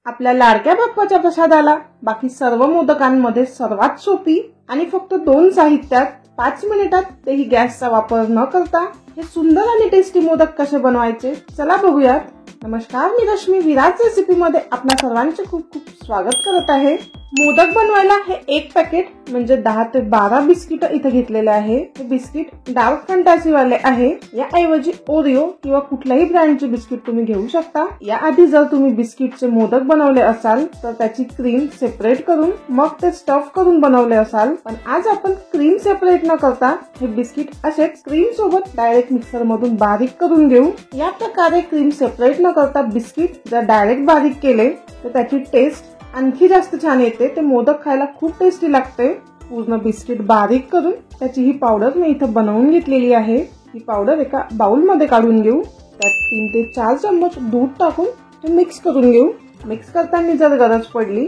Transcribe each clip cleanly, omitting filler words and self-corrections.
आपल्या लाडक्या बाप्पाच्या प्रसादाला बाकी सर्व मोदकांमध्ये सर्वात सोपी आणि फक्त 2 साहित्यात 5 मिनिटात तेही गॅसचा वापर न करता हे सुंदर आणि टेस्टी मोदक कसे बनवायचे चला बघूयात। नमस्कार, मी रश्मी विराज रेसिपी मध्ये आपल्या सर्वांचे खूप खूप स्वागत करत आहे। मोदक बनवायला हे एक पॅकेट म्हणजे 10 ते 12 बिस्किट इथे घेतलेले आहे। हे बिस्किट डार्क फंटासी वाले आहे। या ऐवजी ओरिओ किंवा कुठल्याही ब्रँडचे बिस्किट तुम्ही घेऊ शकता। या आधी जर तुम्ही बिस्किटचे मोदक बनवले असाल तर त्याची क्रीम सेपरेट करून मग ते स्टफ करून बनवले असाल, पण आज आपण क्रीम सेपरेट न करता हे बिस्किट असेच क्रीम सोबत डायरेक्ट मिक्सर मधून बारीक करून घेऊ। या प्रकारे क्रीम सेपरेट न करता बिस्किट जर डायरेक्ट बारीक केले तर त्याची टेस्ट आणखी जास्त छान येते। ते मोदक खायला खूप टेस्टी लागते। पूर्ण बिस्किट बारीक करून त्याची ही पावडर मी इथे बनवून घेतलेली आहे। ही पावडर एका बाउल मध्ये काढून घेऊ। त्यात 3 ते 4 चम्मच दूध टाकून ते मिक्स करून घेऊ। मिक्स करताना जर गरज पडली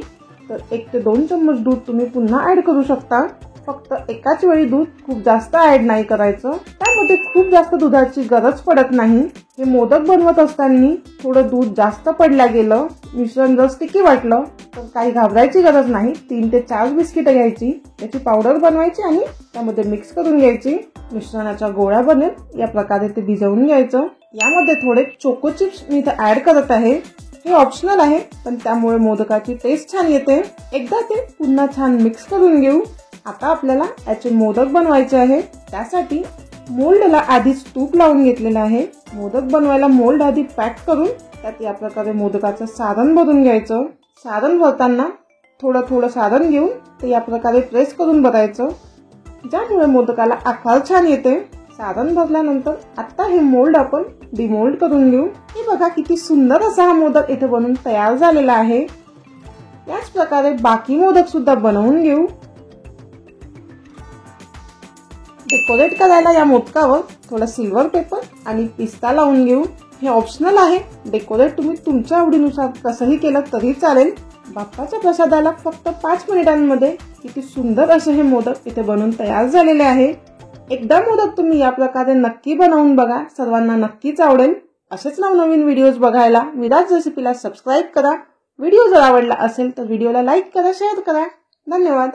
तर 1 ते 2 चम्मच दूध तुम्ही पुन्हा ऍड करू शकता। फक्त एकाच वेळी दूध खूप जास्त ऍड नाही करायचं, त्यामध्ये खूप जास्त दुधाची गरज पडत नाही। हे मोदक बनवत असताना थोडं दूध जास्त पडल्या गेलं, मिश्रण जर स्टिकी वाटलं तर काही घाबरायची गरज नाही। 3 ते 4 बिस्किट घ्यायची, त्याची पावडर बनवायची आणि त्यामध्ये मिक्स करून घ्यायची। मिश्रणाच्या गोळा बनेल या प्रकारे ते भिजवून घ्यायचं। यामध्ये थोडे चोको चिप्स मी इथे ऍड करत आहे। हे ऑप्शनल आहे, पण त्यामुळे मोदकाची टेस्ट छान येते। एकदा ते पुन्हा छान मिक्स करून घेऊ। आता आपल्याला याचे मोदक बनवायचे आहे। त्यासाठी मोल्डला आधीच तूप लावून घेतलेलं आहे। मोदक बनवायला मोल्ड आधी पॅक करून त्यात या प्रकारे मोदकाचं सारण भरून घ्यायचं। सारण भरताना थोडं थोडं सारण घेऊन ते या प्रकारे प्रेस करून भरायचं, ज्यामुळे मोदकाला आकार छान येते। सारण भरल्यानंतर आता हे मोल्ड आपण डिमोल्ड करून घेऊ। हे बघा किती सुंदर असा हा मोदक इथे बनून तयार झालेला आहे। याच प्रकारे बाकी मोदक सुद्धा बनवून घेऊ। डेकोरेट करायला या मोदकावर थोडा सिल्वर पेपर आणि पिस्ता लावून घेऊ। हे ऑप्शनल आहे, डेकोरेट तुम्ही तुमच्या आवडीनुसार कसंही केलं तरी चालेल। बाप्पाच्या प्रसादाला फक्त 5 मिनिटांमध्ये किती सुंदर असे हे मोदक इथे बनून तयार झालेले आहे। एकदा मोदक तुम्ही या प्रकारे नक्की बनवून बघा, सर्वांना नक्कीच आवडेल। असेच नवनवीन व्हिडिओज बघायला विराज रेसिपीला सबस्क्राईब करा। व्हिडिओ जर आवडला असेल तर व्हिडिओला लाईक करा, शेअर करा। धन्यवाद।